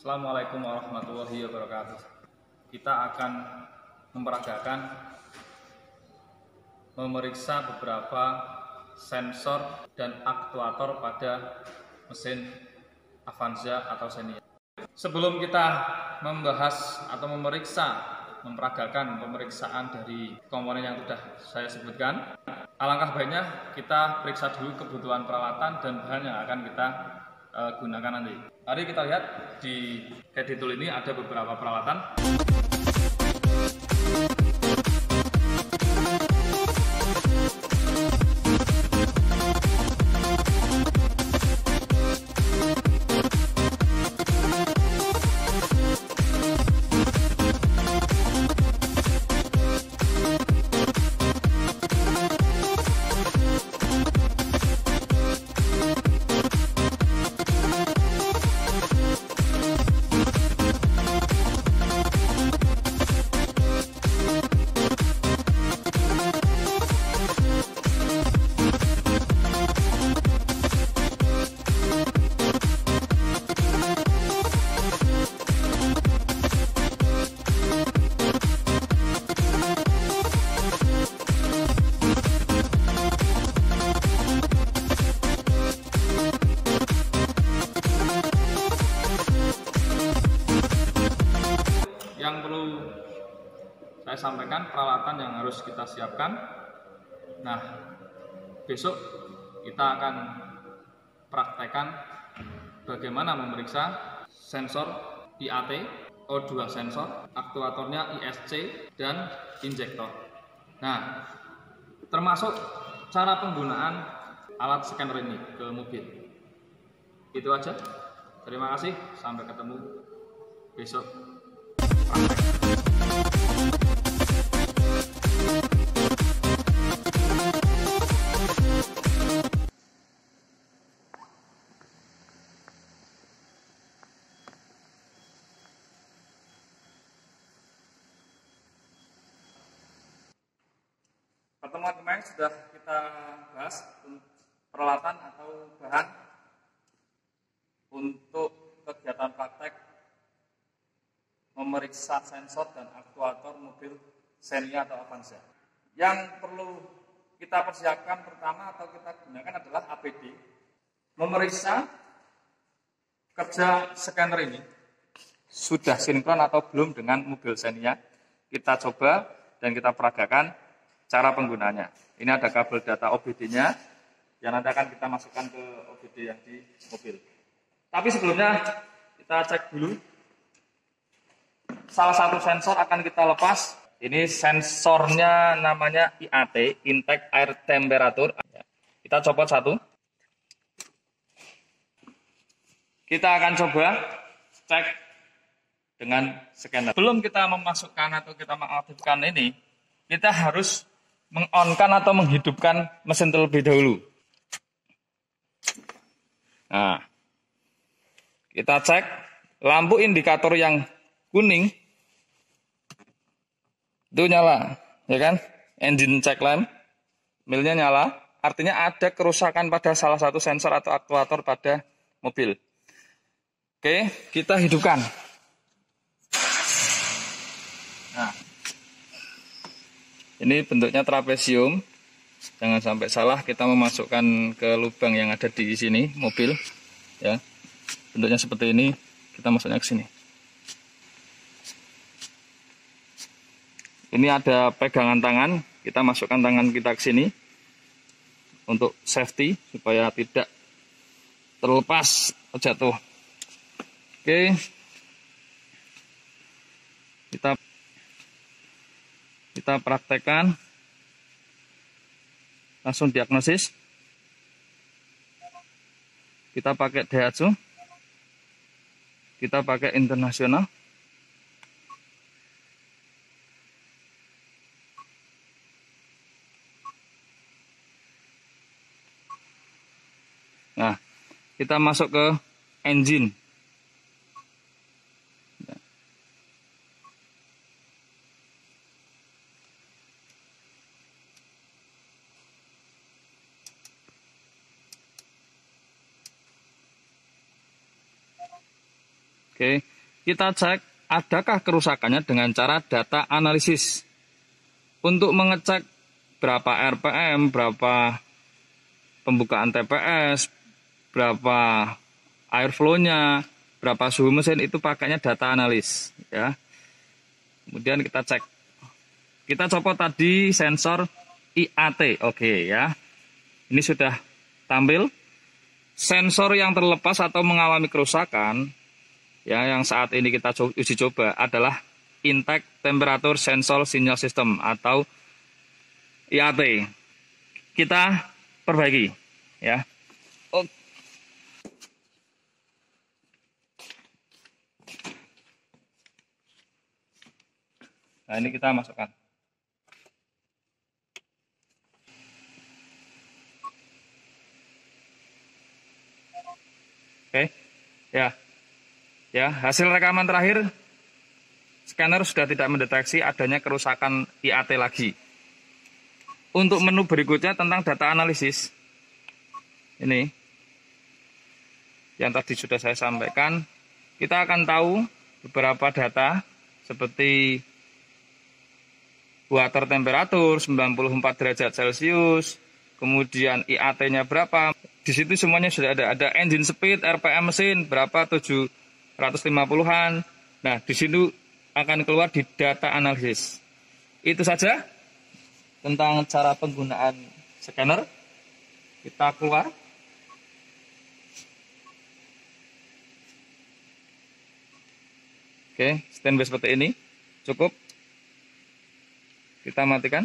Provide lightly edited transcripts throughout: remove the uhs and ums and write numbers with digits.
Assalamualaikum warahmatullahi wabarakatuh. Kita akan memperagakan memeriksa beberapa sensor dan aktuator pada mesin Avanza atau Xenia. Sebelum kita membahas atau memperagakan pemeriksaan dari komponen yang sudah saya sebutkan, alangkah baiknya kita periksa dulu kebutuhan peralatan dan bahan yang akan kita gunakan nanti. Mari kita lihat di caddy tool ini ada beberapa peralatan. Yang perlu saya sampaikan peralatan yang harus kita siapkan. Nah, besok kita akan praktekkan bagaimana memeriksa sensor IAT, O2 sensor, aktuatornya ISC, dan injektor. Nah, termasuk cara penggunaan alat scanner ini ke mobil. Itu aja. Terima kasih. Sampai ketemu besok. Pertemuan kemarin sudah kita bahas peralatan atau bahan untuk kegiatan praktek memeriksa sensor dan aktuator mobil Xenia atau Avanza. Yang perlu kita persiapkan pertama atau kita gunakan adalah APD. Memeriksa kerja scanner ini sudah sinkron atau belum dengan mobil Xenia. Kita coba dan kita peragakan cara penggunaannya. Ini ada kabel data OBD-nya yang nanti akan kita masukkan ke OBD yang di mobil. Tapi sebelumnya kita cek dulu. Salah satu sensor akan kita lepas. Ini sensornya namanya IAT, Intake Air Temperature. Kita copot satu. Kita akan coba cek dengan scanner. Sebelum kita memasukkan atau kita mengaktifkan ini, kita harus meng-on-kan atau menghidupkan mesin terlebih dahulu. Nah, kita cek lampu indikator yang kuning itu nyala, ya kan? Engine check lamp, milnya nyala, artinya ada kerusakan pada salah satu sensor atau aktuator pada mobil. Oke, kita hidupkan. Nah, ini bentuknya trapesium. Jangan sampai salah kita memasukkan ke lubang yang ada di sini mobil, ya. Bentuknya seperti ini, kita masuknya ke sini. Ini ada pegangan tangan, kita masukkan tangan kita ke sini untuk safety supaya tidak terlepas jatuh. Oke, kita praktekkan, langsung diagnosis. Kita pakai Daihatsu, kita pakai internasional. Nah, kita masuk ke engine. Oke, kita cek adakah kerusakannya dengan cara data analisis. Untuk mengecek berapa RPM, berapa pembukaan TPS, berapa airflow-nya, berapa suhu mesin, itu pakainya data analis ya. Kemudian kita cek. Kita copot tadi sensor IAT. Oke ya. Ini sudah tampil. Sensor yang terlepas atau mengalami kerusakan ya, yang saat ini kita uji coba adalah Intake Temperature Sensor Signal System atau IAT. Kita perbaiki ya. Nah, ini kita masukkan. Oke. Ya. Ya, hasil rekaman terakhir scanner sudah tidak mendeteksi adanya kerusakan IAT lagi. Untuk menu berikutnya tentang data analisis. Ini yang tadi sudah saya sampaikan. Kita akan tahu beberapa data seperti water temperature 94 derajat Celcius, kemudian IAT-nya berapa. Di situ semuanya sudah ada. Ada engine speed, RPM mesin berapa, 750-an. Nah, di situ akan keluar di data analisis. Itu saja tentang cara penggunaan scanner. Kita keluar. Oke, standby seperti ini. Cukup. Kita matikan.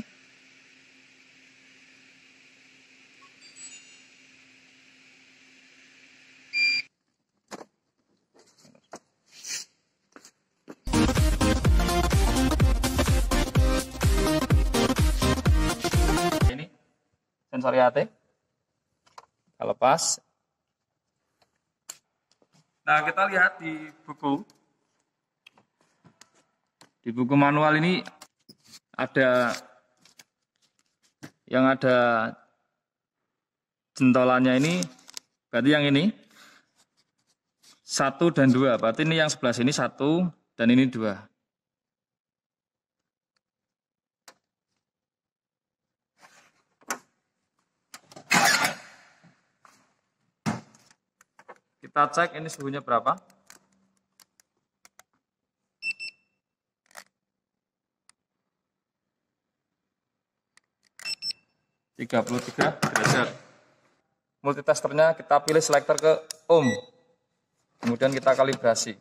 Ini sensor IAT. Kita lepas. Nah, kita lihat di buku. Di buku manual ini ada yang ada jentolannya ini, berarti yang ini 1 dan 2, berarti ini yang sebelah sini 1 dan ini 2. Kita cek ini suhunya berapa. (33 derajat). Multitesternya kita pilih selector ke ohm. Kemudian kita kalibrasi.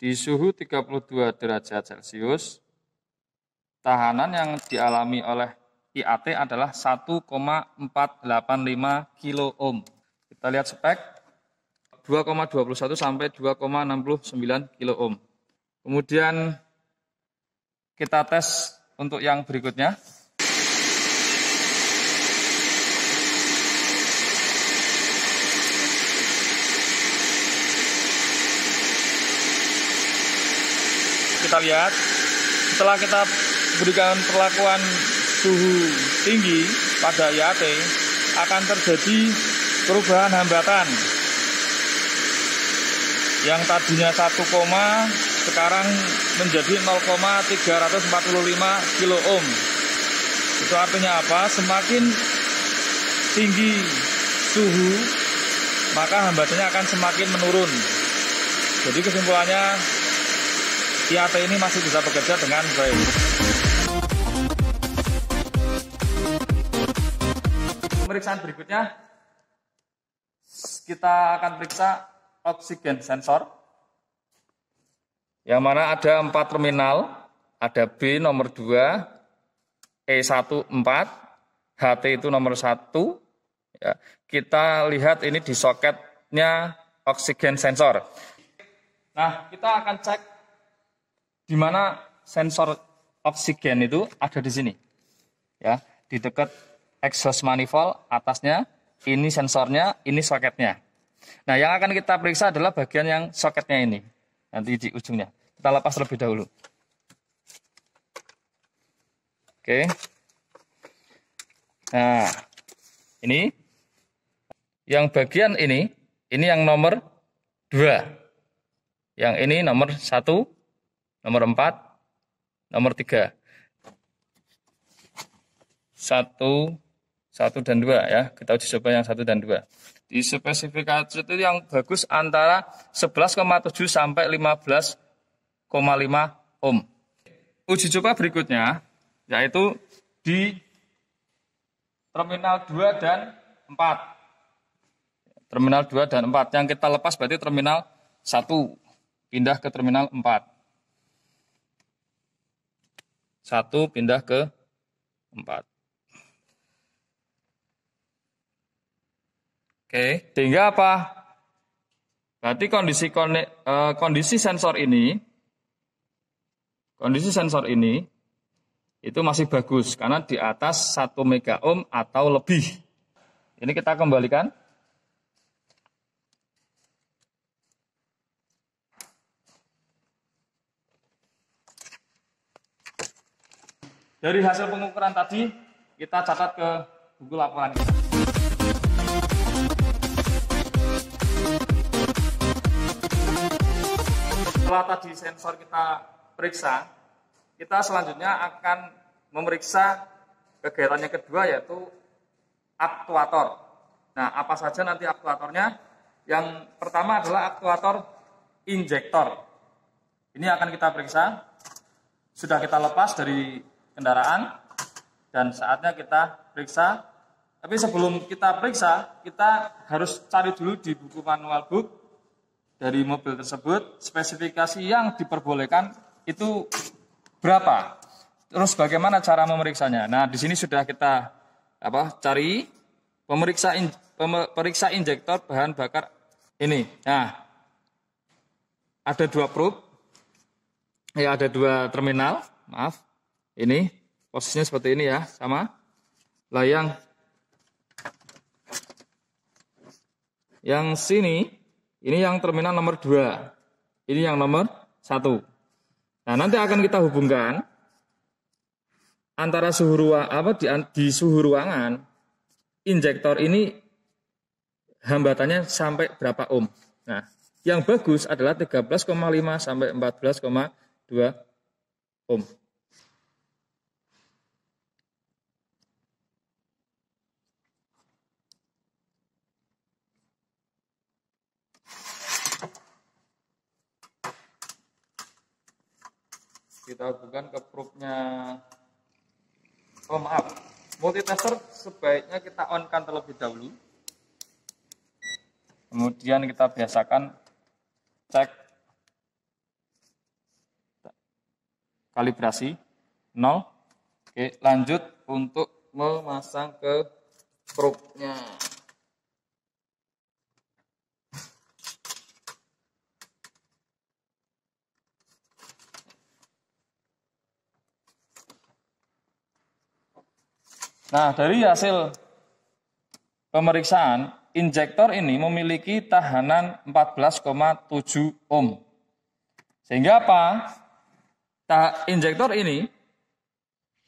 Di suhu 32 derajat Celcius, tahanan yang dialami oleh IAT adalah 1,485 kilo ohm. Kita lihat spek 2,21 sampai 2,69 kilo ohm. Kemudian kita tes untuk yang berikutnya. Kita lihat setelah kita berikan perlakuan suhu tinggi pada IAT, akan terjadi perubahan hambatan yang tadinya 1, sekarang menjadi 0,345 kilo ohm. Itu artinya apa? Semakin tinggi suhu, maka hambatannya akan semakin menurun. Jadi kesimpulannya, IAT ini masih bisa bekerja dengan baik. Pemeriksaan berikutnya, kita akan periksa oksigen sensor, yang mana ada 4 terminal, ada B nomor 2, E1 4, HT itu nomor 1. Ya, kita lihat ini di soketnya oksigen sensor. Nah, kita akan cek di mana sensor oksigen itu ada di sini. Ya, di dekat exhaust manifold atasnya, ini sensornya, ini soketnya. Nah, yang akan kita periksa adalah bagian yang soketnya ini, nanti di ujungnya. Kita lepas terlebih dahulu. Oke. Nah, ini yang bagian ini yang nomor 2. Yang ini nomor 1, nomor 4, nomor 3. 1 dan 2 ya. Kita uji coba yang 1 dan 2. Di spesifikasi itu yang bagus antara 11,7 sampai 15,5 ohm. Uji coba berikutnya yaitu di terminal 2 dan 4. Terminal 2 dan 4. Yang kita lepas berarti terminal 1. Pindah ke terminal 4. 1 pindah ke 4. Oke, sehingga apa? Berarti kondisi sensor ini itu masih bagus karena di atas 1 mega ohm atau lebih. Ini kita kembalikan. Dari hasil pengukuran tadi kita catat ke buku laporan kita. Setelah tadi sensor kita periksa, kita selanjutnya akan memeriksa kegiatan yang kedua yaitu aktuator. Nah, apa saja nanti aktuatornya? Yang pertama adalah aktuator injektor. Ini akan kita periksa. Sudah kita lepas dari kendaraan dan saatnya kita periksa. Tapi sebelum kita periksa, kita harus cari dulu di buku manual book dari mobil tersebut, spesifikasi yang diperbolehkan itu berapa? Terus bagaimana cara memeriksanya? Nah, di sini sudah kita cari periksa injektor bahan bakar ini. Nah, ada 2 probe. Ya, ada 2 terminal. Maaf. Ini posisinya seperti ini ya, sama. Lah yang sini ini yang terminal nomor 2. Ini yang nomor 1. Nah, nanti akan kita hubungkan antara di suhu ruangan injektor ini hambatannya sampai berapa ohm. Nah, yang bagus adalah 13,5 sampai 14,2 ohm. Kita hubungkan ke probe-nya. Oh maaf, multitester sebaiknya kita on-kan terlebih dahulu. Kemudian kita biasakan cek kalibrasi 0. Oke, lanjut untuk memasang ke probe-nya. Nah, dari hasil pemeriksaan, injektor ini memiliki tahanan 14,7 ohm. Sehingga apa? Injektor ini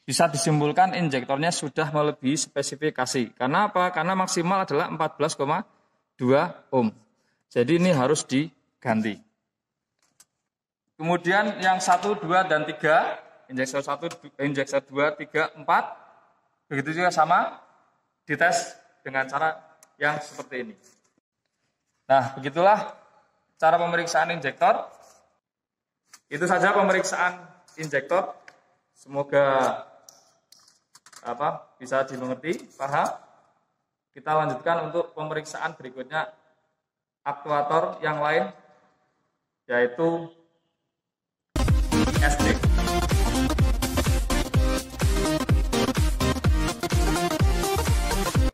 bisa disimpulkan injektornya sudah melebihi spesifikasi. Karena apa? Karena maksimal adalah 14,2 ohm. Jadi ini harus diganti. Kemudian yang 1, 2, dan 3, injektor 1, injektor 2, 3, 4, begitu juga sama, dites dengan cara yang seperti ini. Nah, begitulah cara pemeriksaan injektor. Itu saja pemeriksaan injektor. Semoga bisa dimengerti, paham. Kita lanjutkan untuk pemeriksaan berikutnya aktuator yang lain, yaitu ISC.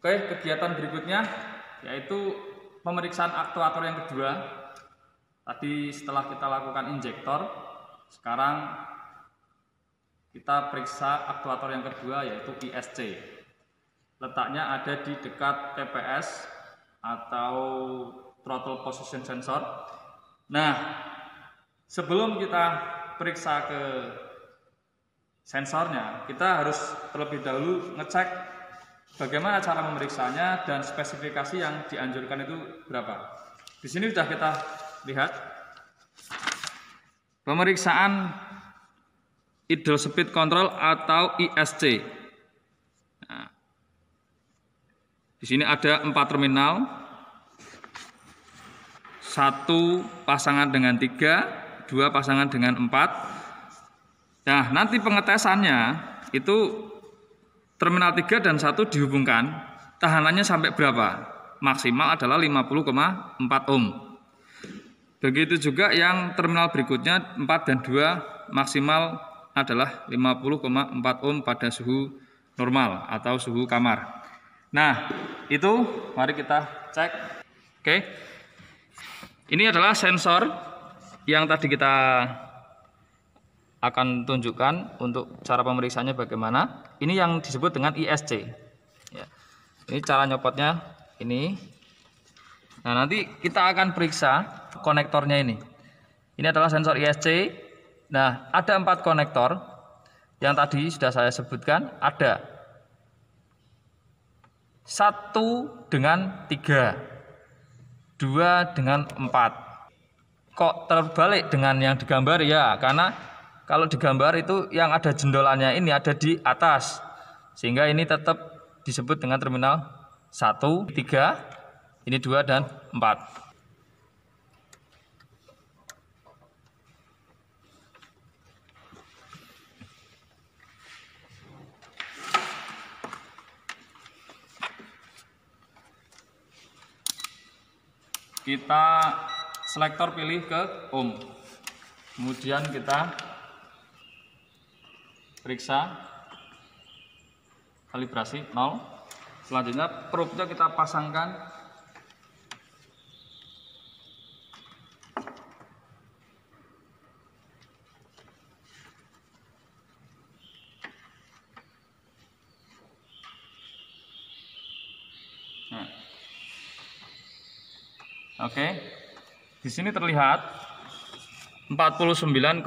Oke, kegiatan berikutnya yaitu pemeriksaan aktuator yang kedua. Tadi setelah kita lakukan injektor, sekarang kita periksa aktuator yang kedua yaitu ISC. Letaknya ada di dekat TPS atau throttle position sensor. Nah, sebelum kita periksa ke sensornya, kita harus terlebih dahulu ngecek bagaimana cara memeriksanya dan spesifikasi yang dianjurkan itu berapa. Di sini sudah kita lihat pemeriksaan idle speed control atau ISC. Nah, di sini ada 4 terminal, 1 pasangan dengan 3, 2 pasangan dengan 4. Nah, nanti pengetesannya itu terminal 3 dan 1 dihubungkan, tahanannya sampai berapa? Maksimal adalah 50,4 ohm. Begitu juga yang terminal berikutnya 4 dan 2 maksimal adalah 50,4 ohm pada suhu normal atau suhu kamar. Nah, itu mari kita cek. Oke. Ini adalah sensor yang tadi kita akan tunjukkan untuk cara pemeriksaannya bagaimana. Ini yang disebut dengan ISC. Ya. Ini cara nyopotnya ini. Nah, nanti kita akan periksa konektornya ini. Ini adalah sensor ISC. Nah, ada 4 konektor yang tadi sudah saya sebutkan. Ada 1 dengan 3, 2 dengan 4. Kok terbalik dengan yang digambar? Ya, karena kalau digambar itu yang ada jendolannya ini ada di atas, sehingga ini tetap disebut dengan terminal 1, 3, ini 2 dan 4. Kita selektor pilih ke ohm. Kemudian kita periksa kalibrasi 0. Selanjutnya probe-nya kita pasangkan Oke. Di sini terlihat 49,3.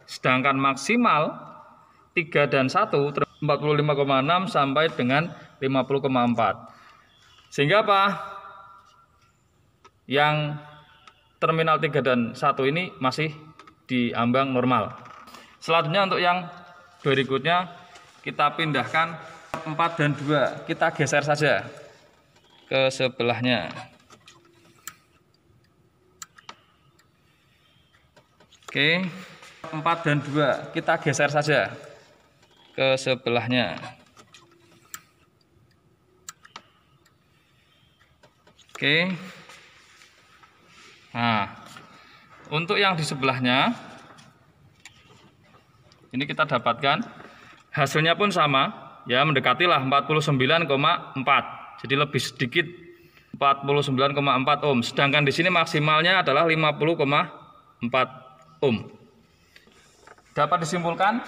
Sedangkan maksimal 3 dan 1 45,6 sampai dengan 50,4. Sehingga apa? Yang terminal 3 dan 1 ini masih di ambang normal. Selanjutnya untuk yang berikutnya kita pindahkan 4 dan 2. Kita geser saja ke sebelahnya. Oke, 4 dan 2 kita geser saja ke sebelahnya. Oke. Nah, untuk yang di sebelahnya ini kita dapatkan hasilnya pun sama, ya mendekatilah 49,4. Jadi lebih sedikit 49,4 ohm. Sedangkan di sini maksimalnya adalah 50,4 ohm. Dapat disimpulkan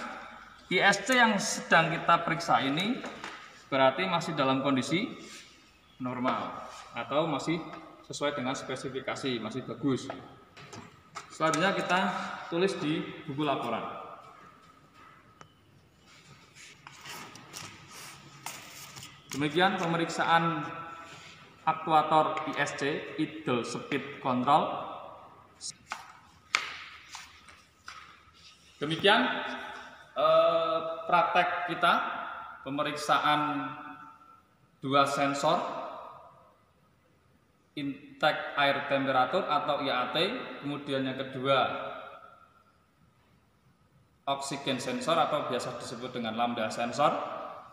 ISC yang sedang kita periksa ini berarti masih dalam kondisi normal atau masih sesuai dengan spesifikasi, masih bagus. Selanjutnya kita tulis di buku laporan. Demikian pemeriksaan aktuator ISC, idle speed control. Demikian praktek kita pemeriksaan 2 sensor intake air temperatur atau IAT, kemudian yang kedua oksigen sensor atau biasa disebut dengan lambda sensor,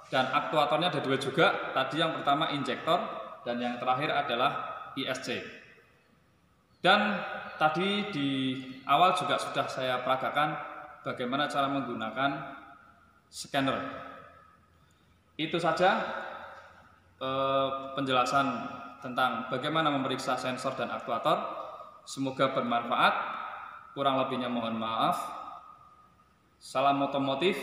dan aktuatornya ada 2 juga. Tadi yang pertama injektor dan yang terakhir adalah ISC. Dan tadi di awal juga sudah saya peragakan bagaimana cara menggunakan scanner. Itu saja penjelasan tentang bagaimana memeriksa sensor dan aktuator. Semoga bermanfaat. Kurang lebihnya mohon maaf. Salam otomotif.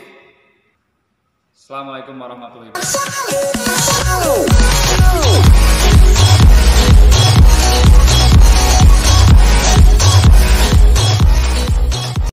Assalamualaikum warahmatullahi wabarakatuh.